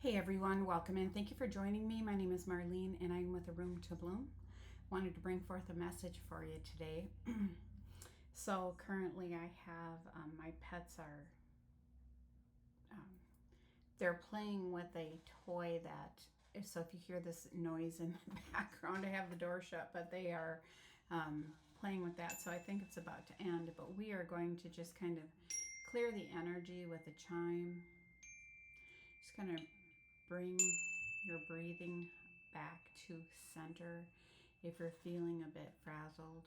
Hey everyone, welcome in. Thank you for joining me. My name is Marlene and I'm with A Room to Bloom. Wanted to bring forth a message for you today. So currently I have my pets are um, they're playing with a toy that, so if you hear this noise in the background, I have the door shut, but they are playing with that. So I think it's about to end, but we are going to just kind of clear the energy with a chime. Just kind of bring your breathing back to center if you're feeling a bit frazzled.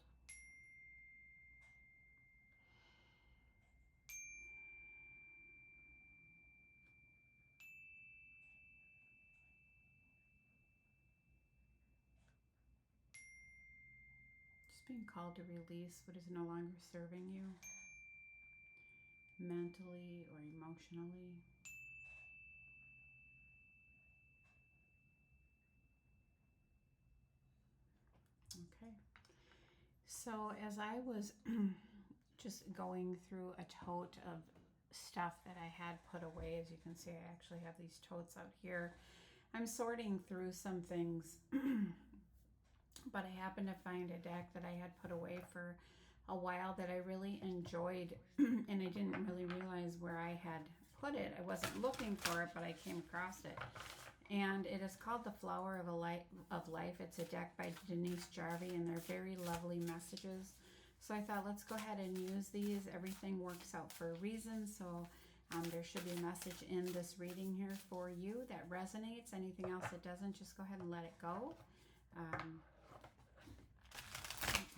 Just being called to release what is no longer serving you mentally or emotionally. Okay. So as I was just going through a tote of stuff that I had put away, as you can see, I actually have these totes out here. I'm sorting through some things, but I happened to find a deck that I had put away for a while that I really enjoyed, and I didn't really realize where I had put it. I wasn't looking for it, but I came across it. And it is called The Flower of Life. It's a deck by Denise Jarvie, and they're very lovely messages. So I thought, let's go ahead and use these. Everything works out for a reason, so there should be a message in this reading here for you that resonates. Anything else that doesn't, just go ahead and let it go.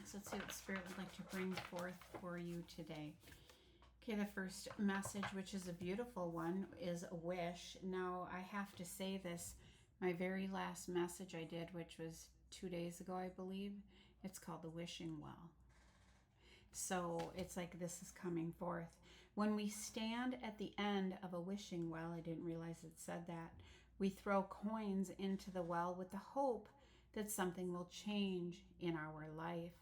So let's see what Spirit would like to bring forth for you today. Okay, the first message, which is a beautiful one, is a wish. Now, I have to say this. My very last message I did, which was 2 days ago, I believe, it's called The Wishing Well. So it's like this is coming forth. When we stand at the end of a wishing well, I didn't realize it said that, we throw coins into the well with the hope that something will change in our life.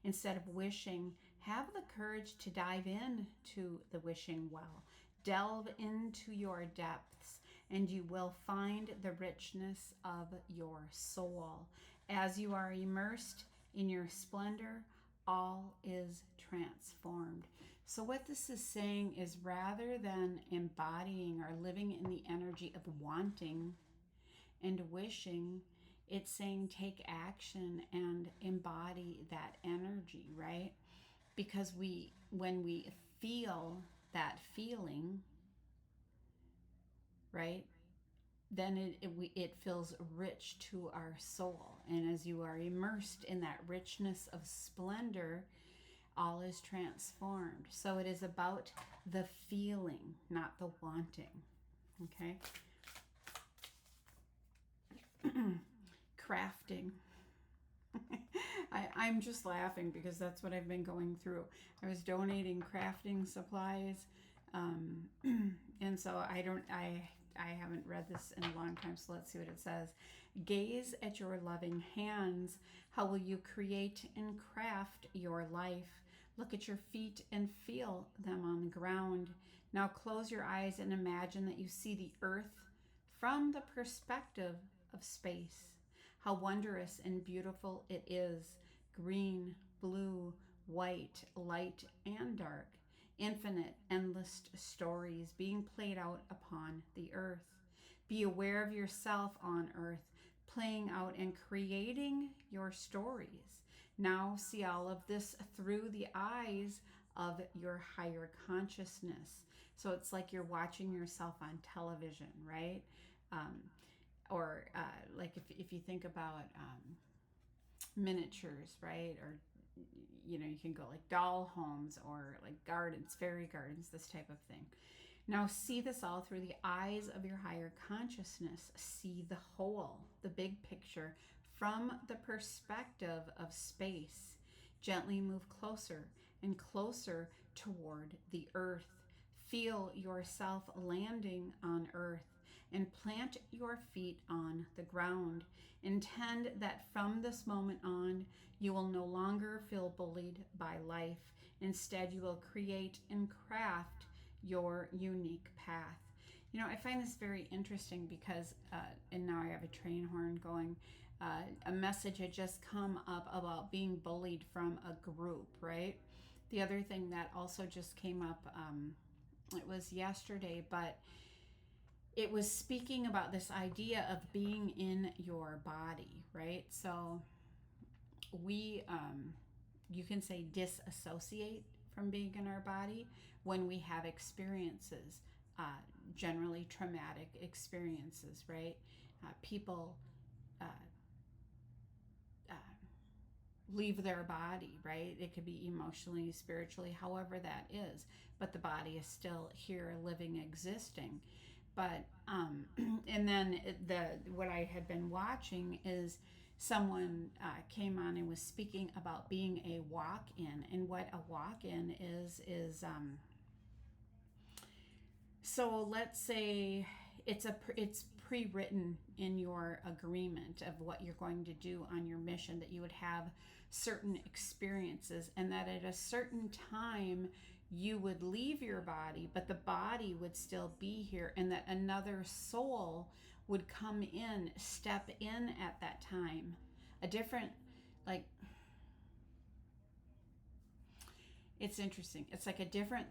Instead of wishing, have the courage to dive in to the wishing well. Delve into your depths, and you will find the richness of your soul. As you are immersed in your splendor, all is transformed. So what this is saying is, rather than embodying or living in the energy of wanting and wishing, it's saying take action and embody that energy, right? Because when we feel that feeling, right, then it feels rich to our soul. And as you are immersed in that richness of splendor, all is transformed. So it is about the feeling, not the wanting. Okay? Crafting. I'm just laughing because that's what I've been going through. I was donating crafting supplies, and so I haven't read this in a long time. So let's see what it says. Gaze at your loving hands. How will you create and craft your life? Look at your feet and feel them on the ground. Now close your eyes and imagine that you see the earth from the perspective of space. How wondrous and beautiful it is. Green, blue, white, light and dark. Infinite, endless stories being played out upon the earth. Be aware of yourself on earth, playing out and creating your stories. Now see all of this through the eyes of your higher consciousness. So it's like you're watching yourself on television, right? Or like if you think about miniatures, right? Or you can go like doll homes or like gardens, fairy gardens, this type of thing. Now see this all through the eyes of your higher consciousness. See the whole, the big picture from the perspective of space. Gently move closer and closer toward the earth. Feel yourself landing on earth and plant your feet on the ground. Intend that from this moment on, you will no longer feel bullied by life. Instead, you will create and craft your unique path. I find this very interesting because, and now I have a train horn going. A message had just come up about being bullied from a group, right? The other thing that also just came up, it was yesterday, but it was speaking about this idea of being in your body, right? So we, you can say disassociate from being in our body when we have experiences, uh, generally traumatic experiences, right? People uh, uh, leave their body, right? It could be emotionally, spiritually, however that is, but the body is still here, living, existing. But and then what I had been watching is someone came on and was speaking about being a walk-in, and what a walk-in is so let's say it's pre-written in your agreement of what you're going to do on your mission, that you would have certain experiences, and that at a certain time you would leave your body, but the body would still be here, and that another soul would come in, step in at that time. A different, like, it's interesting. It's like a different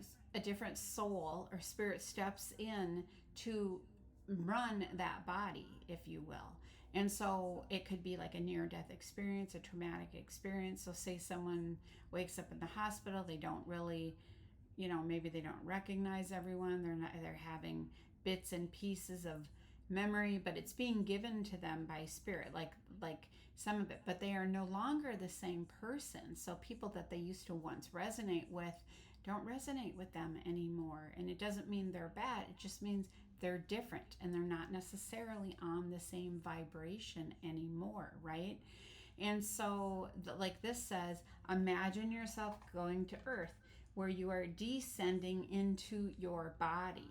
soul or spirit steps in to run that body, if you will. And so it could be like a near death experience, a traumatic experience. So say someone wakes up in the hospital, they don't really, maybe they don't recognize everyone. They're having bits and pieces of memory, but it's being given to them by spirit, like some of it, but they are no longer the same person. So people that they used to once resonate with don't resonate with them anymore. And it doesn't mean they're bad, it just means they're different, and they're not necessarily on the same vibration anymore, right? And so like this says, imagine yourself going to earth, where you are descending into your body.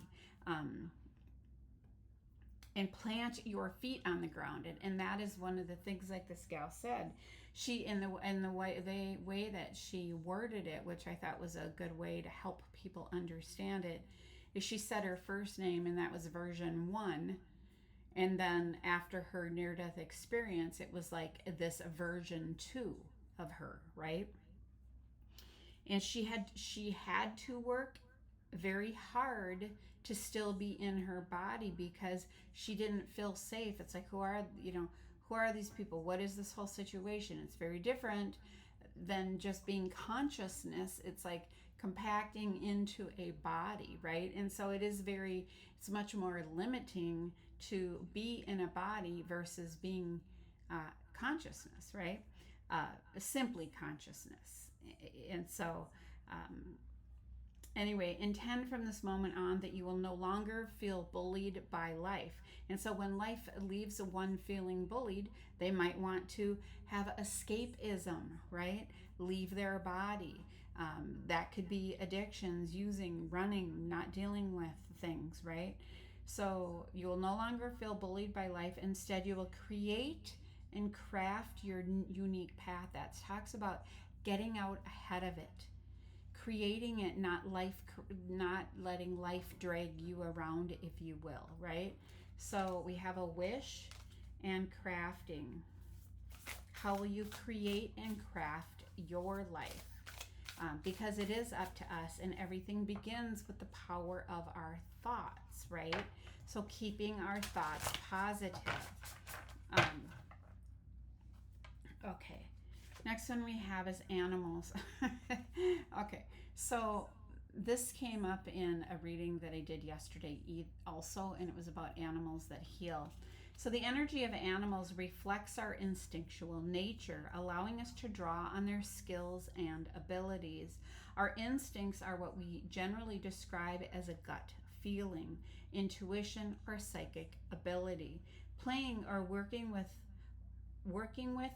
And plant your feet on the ground, and that is one of the things, like this gal said, she in the way that she worded it, which I thought was a good way to help people understand it, is she said her first name, and that was version 1, and then after her near-death experience, it was like this version 2 of her, right? And she had to work very hard to still be in her body, because she didn't feel safe. It's like, who are these people? What is this whole situation? It's very different than just being consciousness. It's like compacting into a body, right? And so it's much more limiting to be in a body versus being consciousness, right? Simply consciousness. And so anyway, intend from this moment on that you will no longer feel bullied by life. And so when life leaves one feeling bullied, they might want to have escapism, right? Leave their body. That could be addictions, using, running, not dealing with things, right? So you will no longer feel bullied by life. Instead, you will create and craft your unique path. That talks about getting out ahead of it, creating it, not letting life drag you around, if you will, right? So we have a wish and crafting. How will you create and craft your life? Because it is up to us, and everything begins with the power of our thoughts, right? So keeping our thoughts positive. Okay. Next one we have is animals. Okay, so this came up in a reading that I did yesterday also, and it was about animals that heal. So the energy of animals reflects our instinctual nature, allowing us to draw on their skills and abilities. Our instincts are what we generally describe as a gut feeling, intuition, or psychic ability. Playing or working with,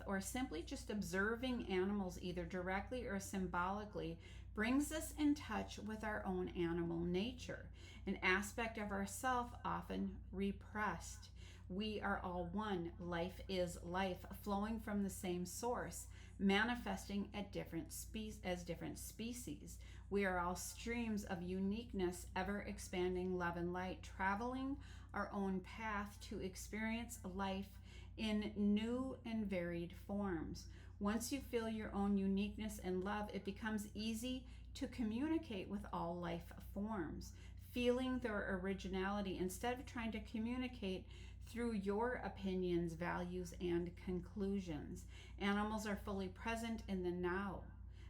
or simply just observing animals, either directly or symbolically, brings us in touch with our own animal nature, an aspect of ourself often repressed. We are all one. Life is life, flowing from the same source, manifesting at different species. We are all streams of uniqueness, ever expanding love and light, traveling our own path to experience life in new and varied forms. Once you feel your own uniqueness and love, it becomes easy to communicate with all life forms, feeling their originality instead of trying to communicate through your opinions, values, and conclusions. Animals are fully present in the now,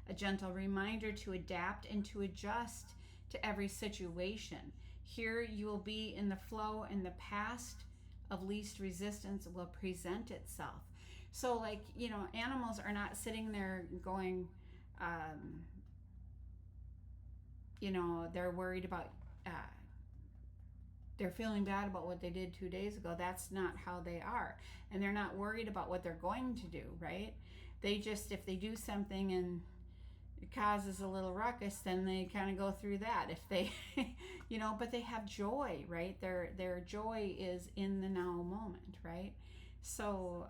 a gentle reminder to adapt and to adjust to every situation. Here you will be in the flow, and the past of least resistance will present itself. So, like, animals are not sitting there going, they're worried about, they're feeling bad about what they did 2 days ago. That's not how they are. And they're not worried about what they're going to do, right? They just, if they do something and it causes a little ruckus, then they kind of go through that. If they, but they have joy, right? Their joy is in the now moment, right? So,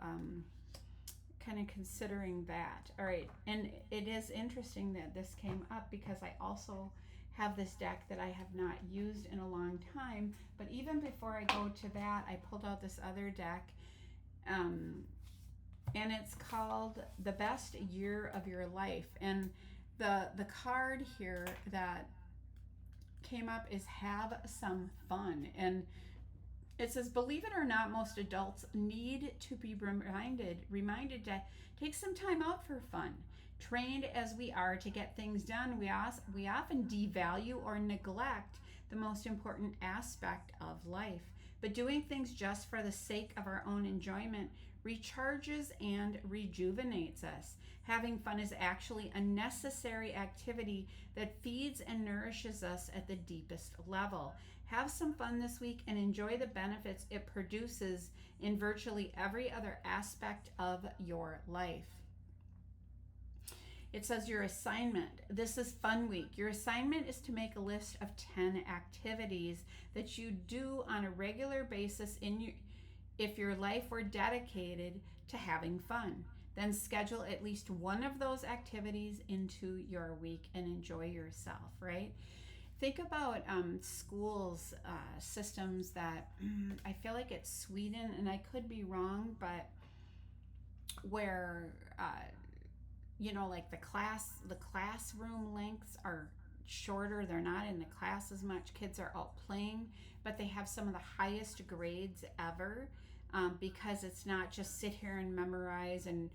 kind of considering that. All right. And it is interesting that this came up because I also have this deck that I have not used in a long time. But even before I go to that, I pulled out this other deck. And it's called The Best Year of Your Life. And the card here that came up is Have Some Fun. And it says, believe it or not, most adults need to be reminded to take some time out for fun. Trained as we are to get things done, we often devalue or neglect the most important aspect of life. But doing things just for the sake of our own enjoyment recharges and rejuvenates us. Having fun is actually a necessary activity that feeds and nourishes us at the deepest level. Have some fun this week and enjoy the benefits it produces in virtually every other aspect of your life. It says your assignment. This is Fun Week. Your assignment is to make a list of 10 activities that you do on a regular basis if your life were dedicated to having fun. Then schedule at least one of those activities into your week and enjoy yourself, right? Think about schools, systems that I feel like it's Sweden, and I could be wrong, but where like the classroom lengths are shorter. They're not in the class as much. Kids are out playing, but they have some of the highest grades ever because it's not just sit here and memorize and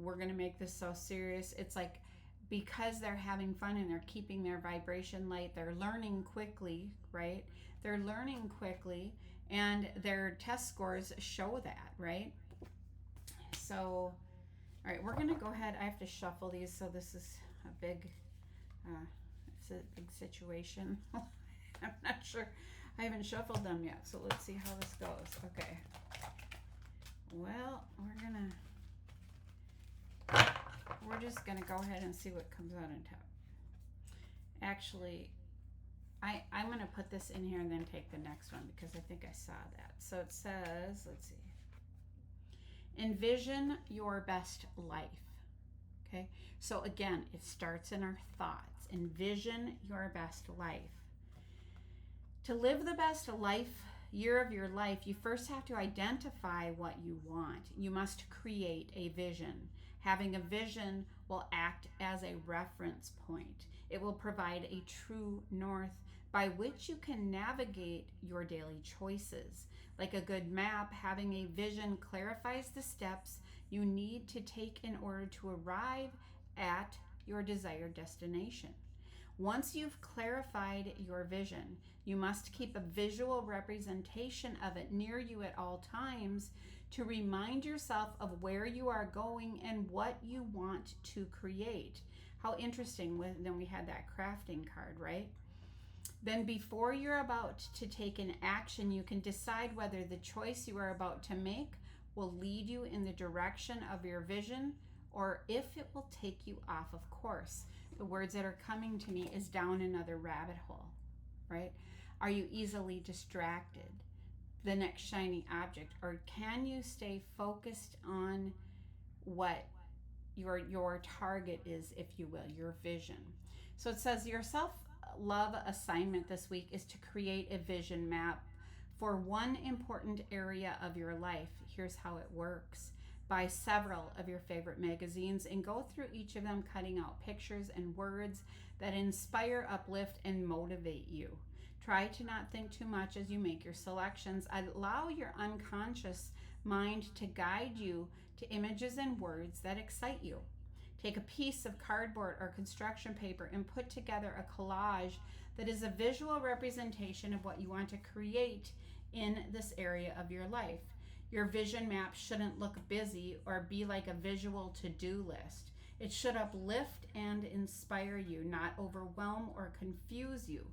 we're going to make this so serious. It's like, because they're having fun and they're keeping their vibration light, they're learning quickly, right? They're learning quickly, and their test scores show that, right? So, all right, we're going to go ahead. I have to shuffle these, so this is a big, it's a big situation. I'm not sure. I haven't shuffled them yet, so let's see how this goes. Okay. Well, we're just going to go ahead and see what comes out on top. Actually, I'm going to put this in here and then take the next one because I think I saw that. So it says, let's see. Envision your best life. Okay, so again, it starts in our thoughts. Envision your best life. To live the best year of your life, you first have to identify what you want. You must create a vision. Having a vision will act as a reference point. It will provide a true north by which you can navigate your daily choices. Like a good map, having a vision clarifies the steps you need to take in order to arrive at your desired destination. Once you've clarified your vision, you must keep a visual representation of it near you at all times to remind yourself of where you are going and what you want to create. How interesting. Then we had that crafting card, right? Then before you're about to take an action, you can decide whether the choice you are about to make will lead you in the direction of your vision or if it will take you off of course. The words that are coming to me is down another rabbit hole, right? Are you easily distracted? The next shiny object? Or can you stay focused on what your target is, if you will, your vision? So it says your self-love assignment this week is to create a vision map for one important area of your life. Here's how it works. Buy several of your favorite magazines and go through each of them, cutting out pictures and words that inspire, uplift, and motivate you. Try to not think too much as you make your selections. Allow your unconscious mind to guide you to images and words that excite you. Take a piece of cardboard or construction paper and put together a collage that is a visual representation of what you want to create in this area of your life. Your vision map shouldn't look busy or be like a visual to-do list. It should uplift and inspire you, not overwhelm or confuse you.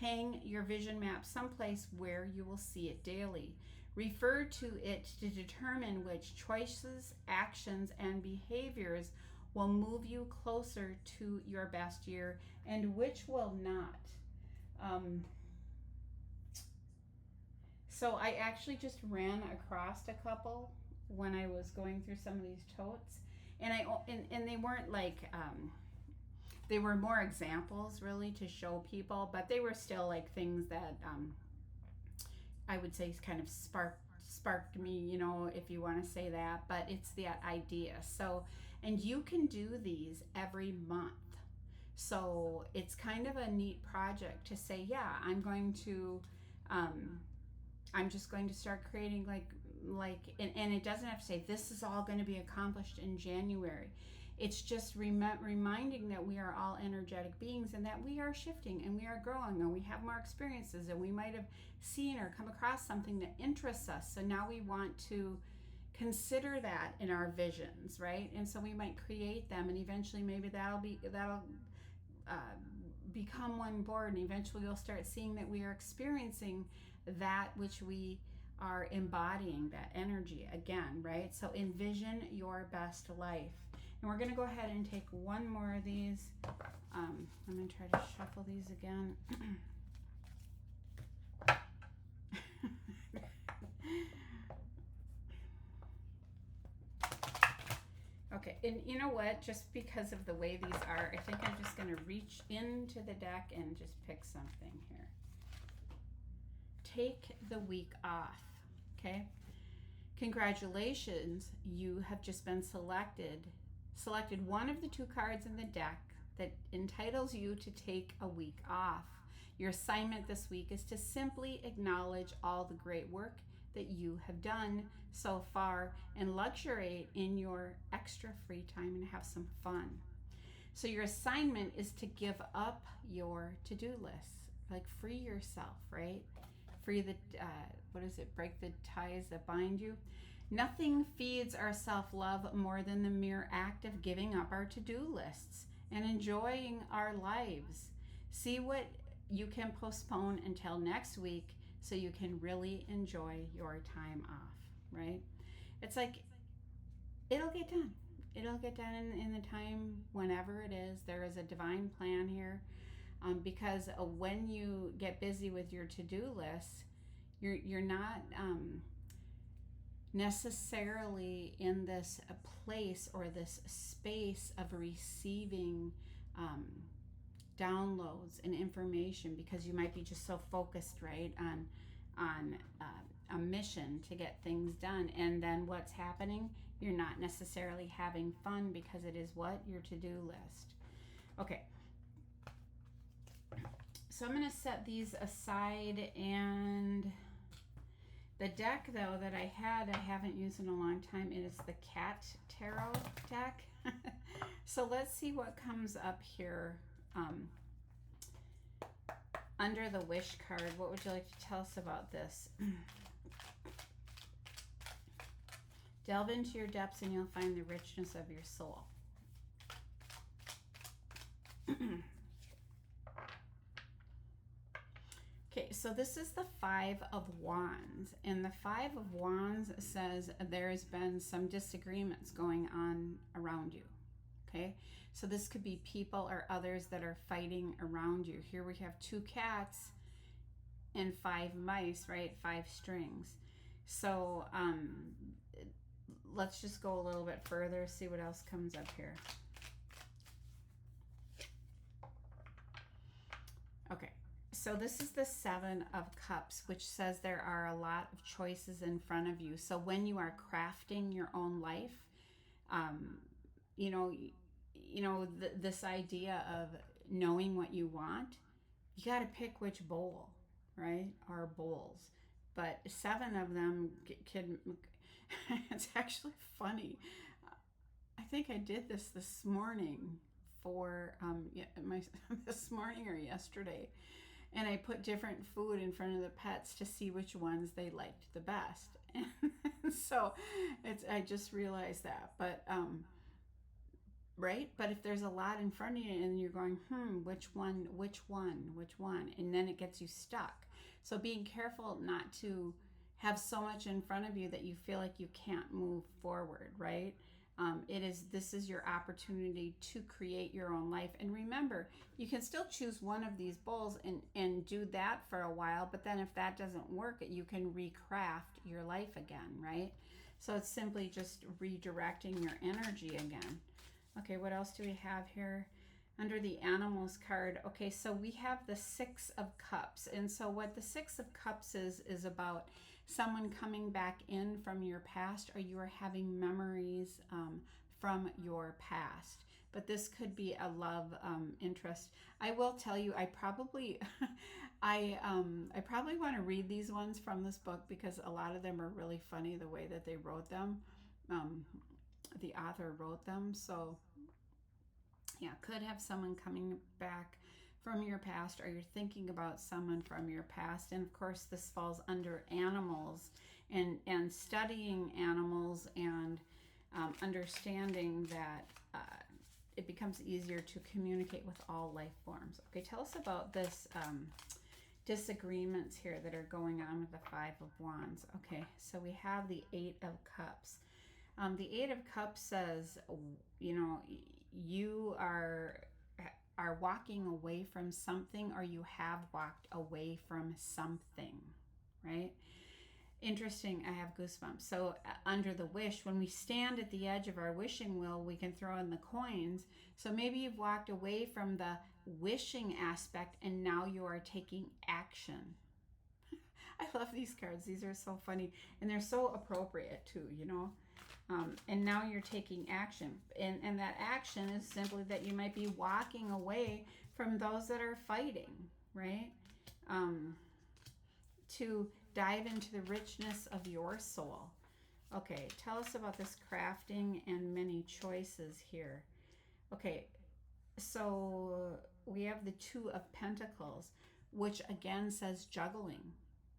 Hang your vision map someplace where you will see it daily. Refer to it to determine which choices, actions, and behaviors will move you closer to your best year and which will not. So I actually just ran across a couple when I was going through some of these totes, and they weren't like they were more examples really to show people, but they were still like things that I would say kind of sparked me, you know, if you want to say that, but it's that idea. So, and you can do these every month. So it's kind of a neat project to say, yeah, I'm just going to start creating and it doesn't have to say this is all going to be accomplished in January. It's just reminding that we are all energetic beings and that we are shifting and we are growing and we have more experiences and we might have seen or come across something that interests us. So now we want to consider that in our visions, right? And so we might create them, and eventually maybe that'll become one board, and eventually you'll start seeing that we are experiencing that which we are embodying, that energy again, right? So envision your best life. And we're going to go ahead and take one more of these. I'm going to try to shuffle these again. Okay, and you know what? Just because of the way these are, I think I'm just going to reach into the deck and just pick something here. Take the week off, okay? Congratulations, you have just been selected one of the two cards in the deck that entitles you to take a week off. Your assignment this week is to simply acknowledge all the great work that you have done so far and luxuriate in your extra free time and have some fun. So your assignment is to give up your to-do list, like free yourself, right? Free the, break the ties that bind you. Nothing feeds our self-love more than the mere act of giving up our to-do lists and enjoying our lives. See what you can postpone until next week so you can really enjoy your time off, right? It's like, it'll get done. It'll get done in the time whenever it is. There is a divine plan here, because when you get busy with your to-do list, you're not necessarily in this place or this space of receiving downloads and information, because you might be just so focused, right, on a mission to get things done. And then what's happening? You're not necessarily having fun because it is what? Your to-do list. Okay. So I'm going to set these aside, and the deck, though, that I haven't used in a long time. It is the Cat Tarot deck. So let's see what comes up here. Under the Wish card, what would you like to tell us about this? Delve into your depths and you'll find the richness of your soul. Okay, so this is the Five of Wands, and the Five of Wands says there's been some disagreements going on around you, okay? So this could be people or others that are fighting around you. Here we have 2 cats and 5 mice, right? 5 strings. So let's just go a little bit further, see what else comes up here. So this is the Seven of Cups, which says there are a lot of choices in front of you. So when you are crafting your own life, um, you know, this idea of knowing what you want, you got to pick which bowl, right? Or bowls. But seven of them can, it's actually funny. I think I did this morning for this morning or yesterday, and I put different food in front of the pets to see which ones they liked the best. And so I just realized that. But right? But if there's a lot in front of you and you're going, which one, and then it gets you stuck. So being careful not to have so much in front of you that you feel like you can't move forward, right? This is your opportunity to create your own life. And remember, you can still choose one of these bowls and do that for a while, but then if that doesn't work, you can recraft your life again, right? So it's simply just redirecting your energy again. Okay, what else do we have here? Under the animals card, okay, so we have the Six of Cups. And so what the Six of Cups is about someone coming back in from your past, or you are having memories from your past. But this could be a love interest. I will tell you, I probably want to read these ones from this book because a lot of them are really funny the way that they wrote them. The author wrote them. So yeah, could have someone coming back from your past, or you're thinking about someone from your past. And of course this falls under animals and studying animals and understanding that it becomes easier to communicate with all life forms. Okay, tell us about this disagreements here that are going on with the Five of Wands. Okay, so we have the Eight of Cups. The Eight of Cups says, you are walking away from something, or you have walked away from something, right? Interesting, I have goosebumps. So under the wish, when we stand at the edge of our wishing wheel, we can throw in the coins. So maybe you've walked away from the wishing aspect and now you are taking action. I love these cards. These are so funny and they're so appropriate too, and now you're taking action. And that action is simply that you might be walking away from those that are fighting, right? To dive into the richness of your soul. Okay, tell us about this crafting and many choices here. Okay, so we have the Two of Pentacles, which again says juggling,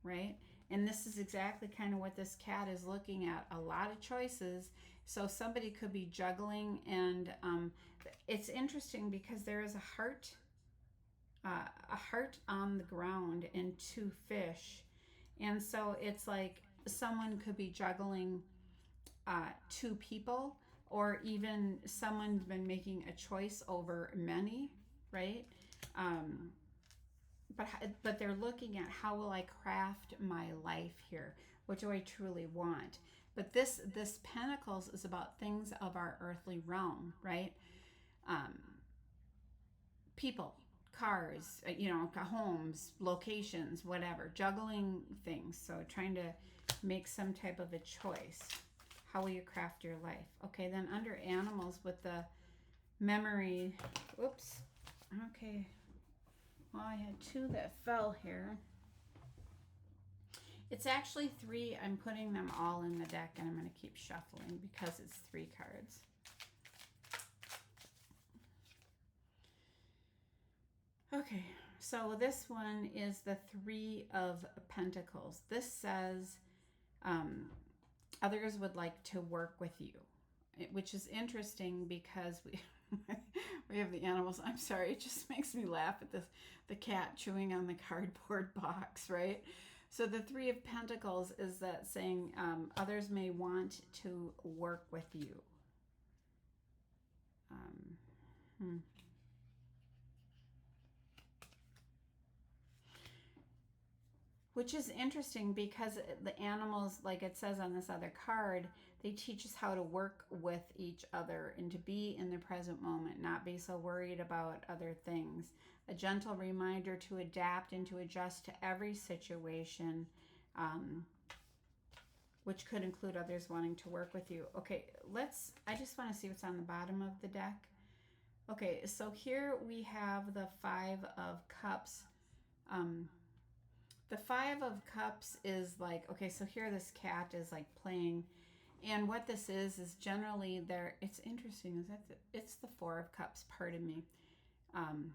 right? And this is exactly kind of what this cat is looking at. A lot of choices. So somebody could be juggling, and it's interesting because there is a heart on the ground and two fish. And so it's like someone could be juggling two people, or even someone's been making a choice over many, right? But they're looking at, how will I craft my life here? What do I truly want? But this Pentacles is about things of our earthly realm, right? People, cars, homes, locations, whatever, juggling things. So trying to make some type of a choice. How will you craft your life? Okay, then under animals with the memory, oops, okay. Well, I had two that fell here. It's actually three. I'm putting them all in the deck and I'm going to keep shuffling because it's three cards. Okay, so this one is the Three of Pentacles. This says others would like to work with you, which is interesting because we have the animals. I'm sorry, it just makes me laugh at the cat chewing on the cardboard box, right? So the Three of Pentacles is that saying others may want to work with you. Which is interesting because the animals, like it says on this other card, they teach us how to work with each other and to be in the present moment, not be so worried about other things. A gentle reminder to adapt and to adjust to every situation, um, which could include others wanting to work with you. Okay, I just want to see what's on the bottom of the deck. Okay, so here we have the Five of Cups. The Five of Cups is like, okay, so here this cat is like playing, and what this is generally there. It's interesting is that it's the Four of Cups. Pardon me. Um,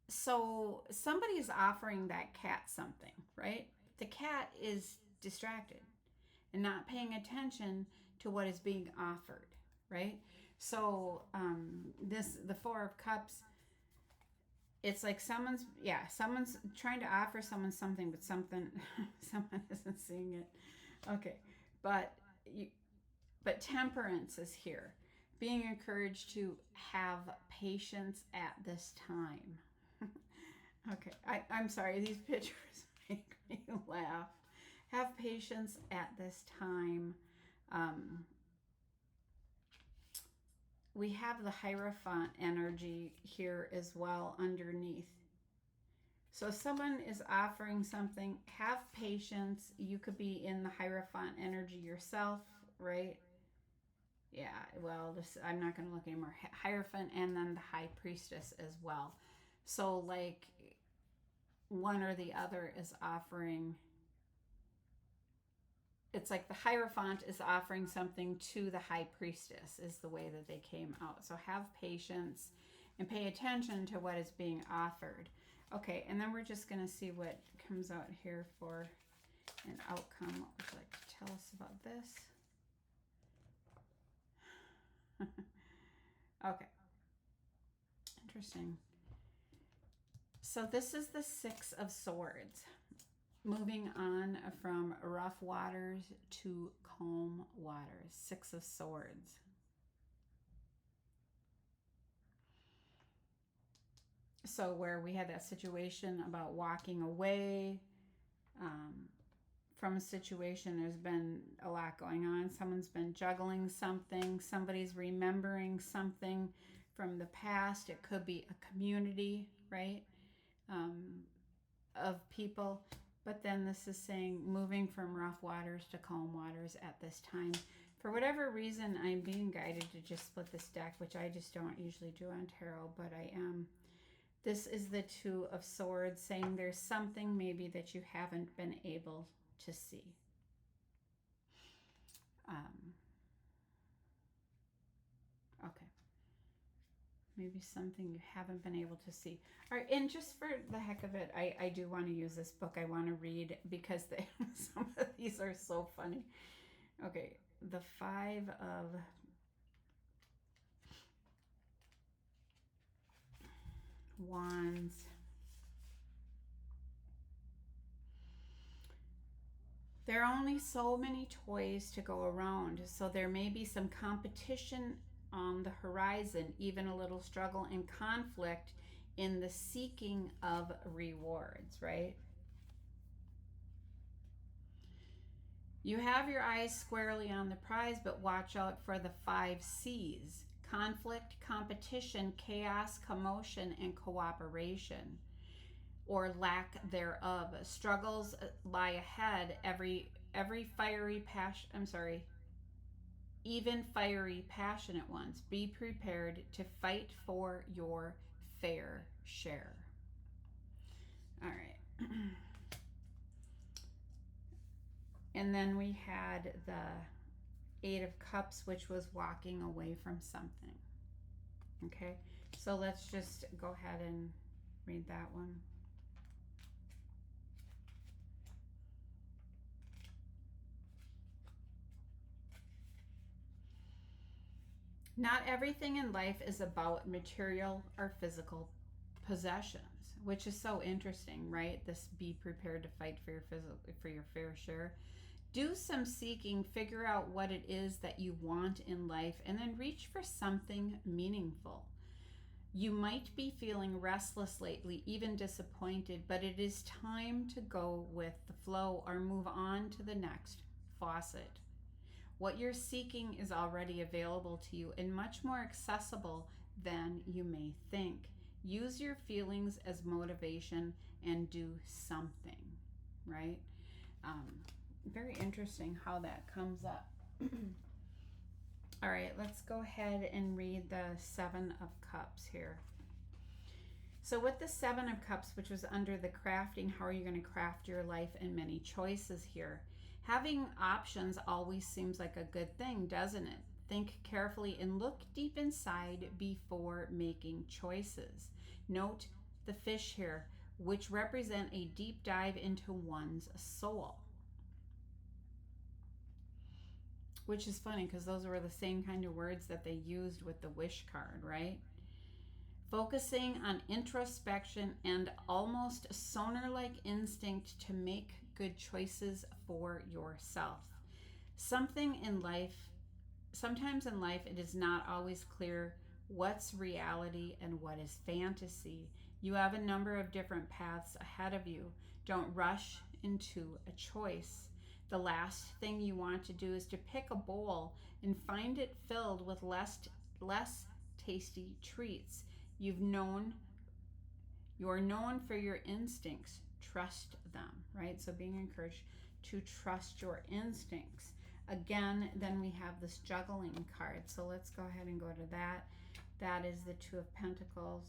so somebody is offering that cat something, right? The cat is distracted and not paying attention to what is being offered, right? So the Four of Cups, it's like someone's trying to offer someone something, but someone isn't seeing it. Okay, but but temperance is here, being encouraged to have patience at this time. Okay, I'm sorry, these pictures make me laugh. Have patience at this time. Um, we have the Hierophant energy here as well underneath. So if someone is offering something, have patience. You could be in the Hierophant energy yourself, right? Yeah, well, I'm not going to look anymore. Hierophant and then the High Priestess as well. So like one or the other is offering, it's like the Hierophant is offering something to the High Priestess is the way that they came out. So have patience and pay attention to what is being offered. Okay, and then we're just going to see what comes out here for an outcome. What would you like to tell us about this? Okay, interesting. So this is the Six of Swords. Moving on from rough waters to calm waters. Six of Swords. So where we had that situation about walking away from a situation, there's been a lot going on. Someone's been juggling something. Somebody's remembering something from the past. It could be a community, right, of people. But then this is saying moving from rough waters to calm waters at this time. For whatever reason, I'm being guided to just split this deck, which I just don't usually do on tarot, but I am. This is the Two of Swords, saying there's something maybe that you haven't been able to see. Okay. Maybe something you haven't been able to see. All right, and just for the heck of it, I do want to use this book. I want to read because some of these are so funny. Okay, the Five of Wands. There are only so many toys to go around, so there may be some competition on the horizon, even a little struggle and conflict in the seeking of rewards, right? You have your eyes squarely on the prize, but watch out for the 5 C's: conflict, competition, chaos, commotion, and cooperation, or lack thereof. Struggles lie ahead. Even fiery, passionate ones. Be prepared to fight for your fair share. All right. And then we had the Eight of Cups, which was walking away from something. Okay, so let's just go ahead and read that one. Not everything in life is about material or physical possessions, which is so interesting, right? This be prepared to fight for your fair share. Do some seeking, figure out what it is that you want in life, and then reach for something meaningful. You might be feeling restless lately, even disappointed, but it is time to go with the flow or move on to the next faucet. What you're seeking is already available to you and much more accessible than you may think. Use your feelings as motivation and do something, right? Um, Very interesting how that comes up. All right, let's go ahead and read the Seven of Cups here. So with the Seven of Cups, which was under the crafting, how are you going to craft your life, and many choices here. Having options always seems like a good thing, doesn't it? Think carefully and look deep inside before making choices. Note the fish here, which represent a deep dive into one's soul. Which is funny because those were the same kind of words that they used with the wish card, right? Focusing on introspection and almost sonar-like instinct to make good choices for yourself. Something in life, Sometimes in life it is not always clear what's reality and what is fantasy. You have a number of different paths ahead of you. Don't rush into a choice. The last thing you want to do is to pick a bowl and find it filled with less tasty treats. You're known for your instincts. Trust them, right? So being encouraged to trust your instincts. Again, then we have this juggling card. So let's go ahead and go to that. That is the Two of Pentacles.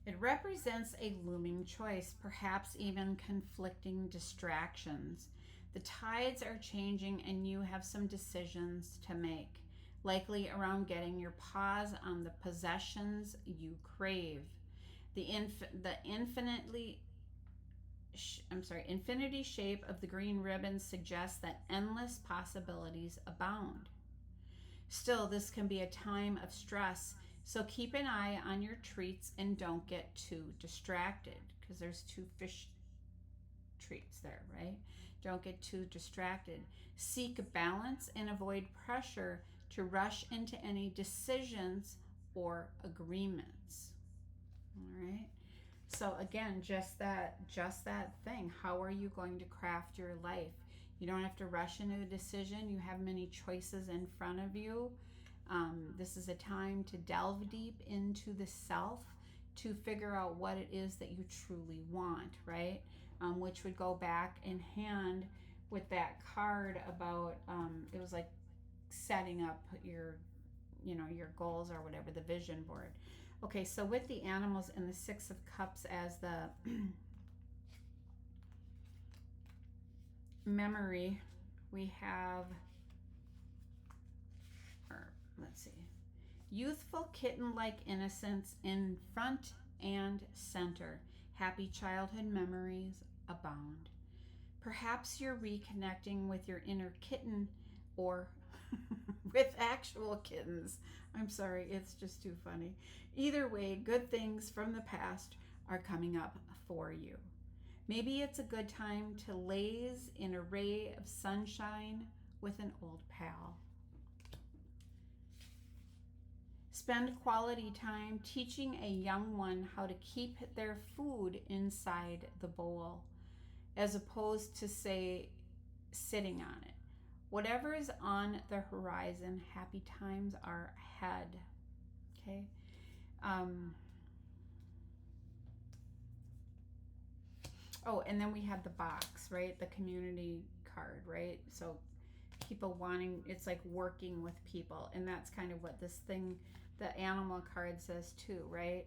It represents a looming choice, perhaps even conflicting distractions. The tides are changing and you have some decisions to make, likely around getting your paws on the possessions you crave. The infinity shape of the green ribbon suggests that endless possibilities abound. Still, this can be a time of stress, so keep an eye on your treats and don't get too distracted, because there's two fish treats there, right? Don't get too distracted. Seek balance and avoid pressure to rush into any decisions or agreements. All right? So again, just that thing. How are you going to craft your life? You don't have to rush into a decision. You have many choices in front of you. This is a time to delve deep into the self to figure out what it is that you truly want, right? Which would go back in hand with that card about, it was like setting up your goals or whatever, the vision board. Okay, so with the animals and the Six of Cups as the memory, we have, let's see, youthful kitten-like innocence in front and center. Happy childhood memories abound. Perhaps you're reconnecting with your inner kitten or with actual kittens. I'm sorry, it's just too funny. Either way, good things from the past are coming up for you. Maybe it's a good time to laze in a ray of sunshine with an old pal. Spend quality time teaching a young one how to keep their food inside the bowl, as opposed to, say, sitting on it. Whatever is on the horizon, happy times are ahead. Okay? And then we have the box, right? The community card, right? So people wanting, it's like working with people. And that's kind of what this thing, the animal card says too, right?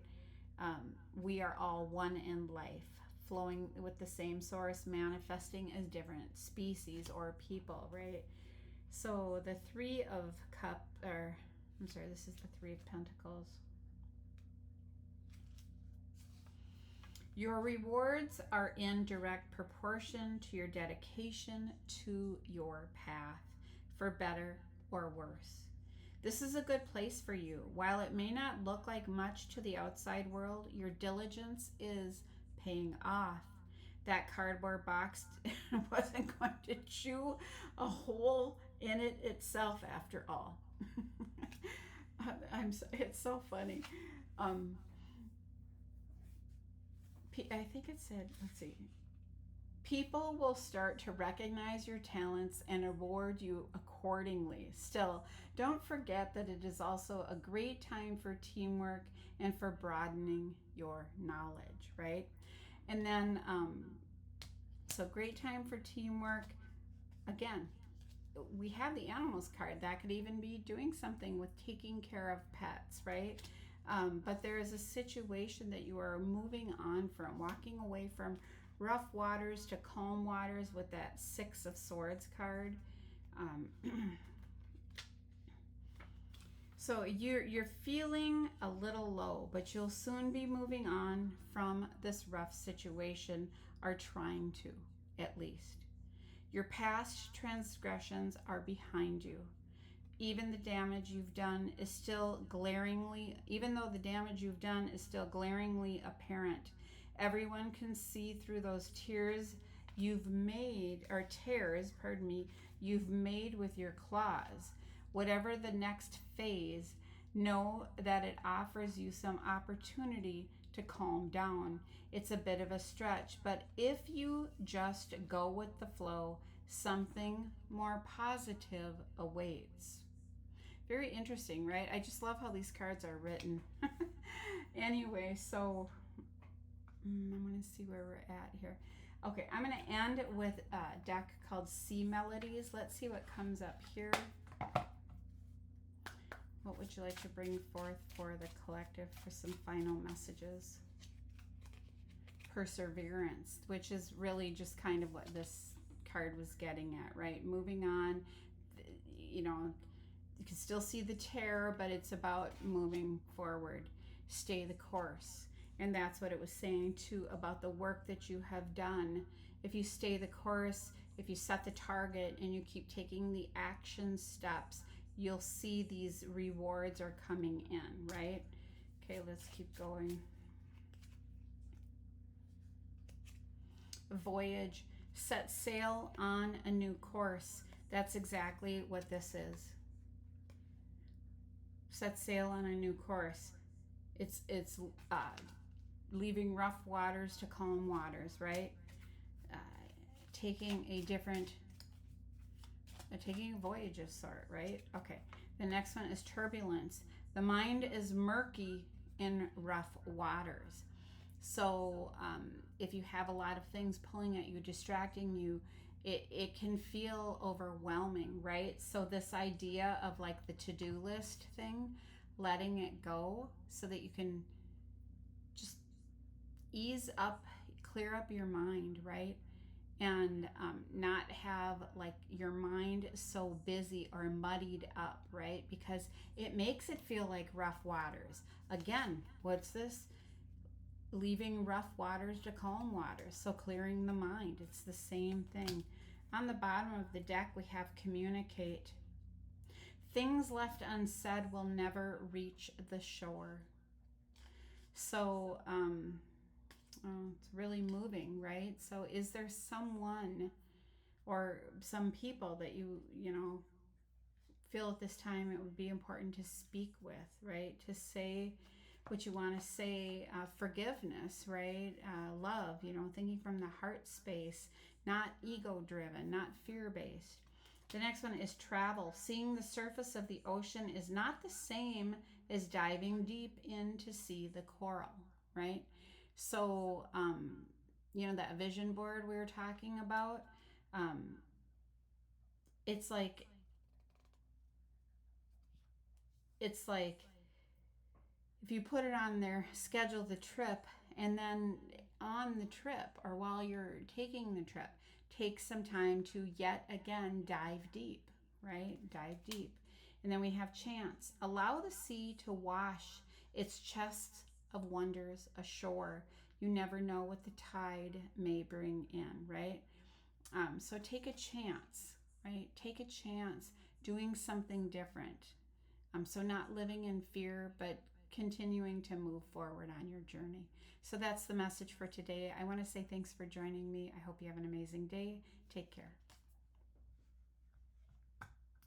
We are all one in life, flowing with the same source, manifesting as different species or people, right? So the Three of this is the Three of Pentacles. Your rewards are in direct proportion to your dedication to your path, for better or worse. This is a good place for you. While it may not look like much to the outside world, your diligence is paying off. That cardboard box wasn't going to chew a hole in it itself after all. It's so funny. Um, I think it said, let's see, people will start to recognize your talents and reward you accordingly. Still, don't forget that it is also a great time for teamwork and for broadening your knowledge, right? And then, so great time for teamwork. Again, we have the animals card. That could even be doing something with taking care of pets, right? But there is a situation that you are moving on from, walking away from rough waters to calm waters with that Six of Swords card. Um, so you're feeling a little low, but you'll soon be moving on from this rough situation, or trying to, at least. Your past transgressions are behind you. Even the damage you've done is still glaringly, even though the damage you've done is still glaringly apparent. Everyone can see through those tears you've made, or tears, pardon me, you've made with your claws. Whatever the next phase, know that it offers you some opportunity to calm down. It's a bit of a stretch, but if you just go with the flow, something more positive awaits. Very interesting, right? I just love how these cards are written. Anyway, so I'm going to see where we're at here. Okay, I'm going to end with a deck called Sea Melodies. Let's see what comes up here. What would you like to bring forth for the collective for some final messages? Perseverance, which is really just kind of what this card was getting at, right? Moving on, you know, you can still see the terror, but it's about moving forward. Stay the course. And that's what it was saying too about the work that you have done. If you stay the course, if you set the target and you keep taking the action steps, you'll see these rewards are coming in, right? Okay, let's keep going. Voyage, set sail on a new course. That's exactly what this is. Set sail on a new course. It's leaving rough waters to calm waters, right? Taking a voyage of sort, right? Okay. The next one is turbulence. The mind is murky in rough waters. So if you have a lot of things pulling at you, distracting you, it can feel overwhelming, right? So this idea of like the to-do list thing, letting it go so that you can just ease up, clear up your mind, right? And not have like your mind so busy or muddied up, right? Because it makes it feel like rough waters. Again, what's this? Leaving rough waters to calm waters. So clearing the mind, it's the same thing. On the bottom of the deck, we have communicate. Things left unsaid will never reach the shore. So, it's really moving, right? So is there someone or some people that you feel at this time it would be important to speak with, right? To say what you want to say, forgiveness, right? Love, thinking from the heart space, not ego driven, not fear based. The next one is travel. Seeing the surface of the ocean is not the same as diving deep in to see the coral, right? So, that vision board we were talking about, it's like if you put it on there, schedule the trip, and then on the trip or while you're taking the trip, take some time to yet again dive deep, right? Dive deep. And then we have chance. Allow the sea to wash its chest of wonders ashore. You never know what the tide may bring in, right? So take a chance, right? Take a chance doing something different. So not living in fear, but continuing to move forward on your journey. So that's the message for today. I want to say thanks for joining me. I hope you have an amazing day. Take care.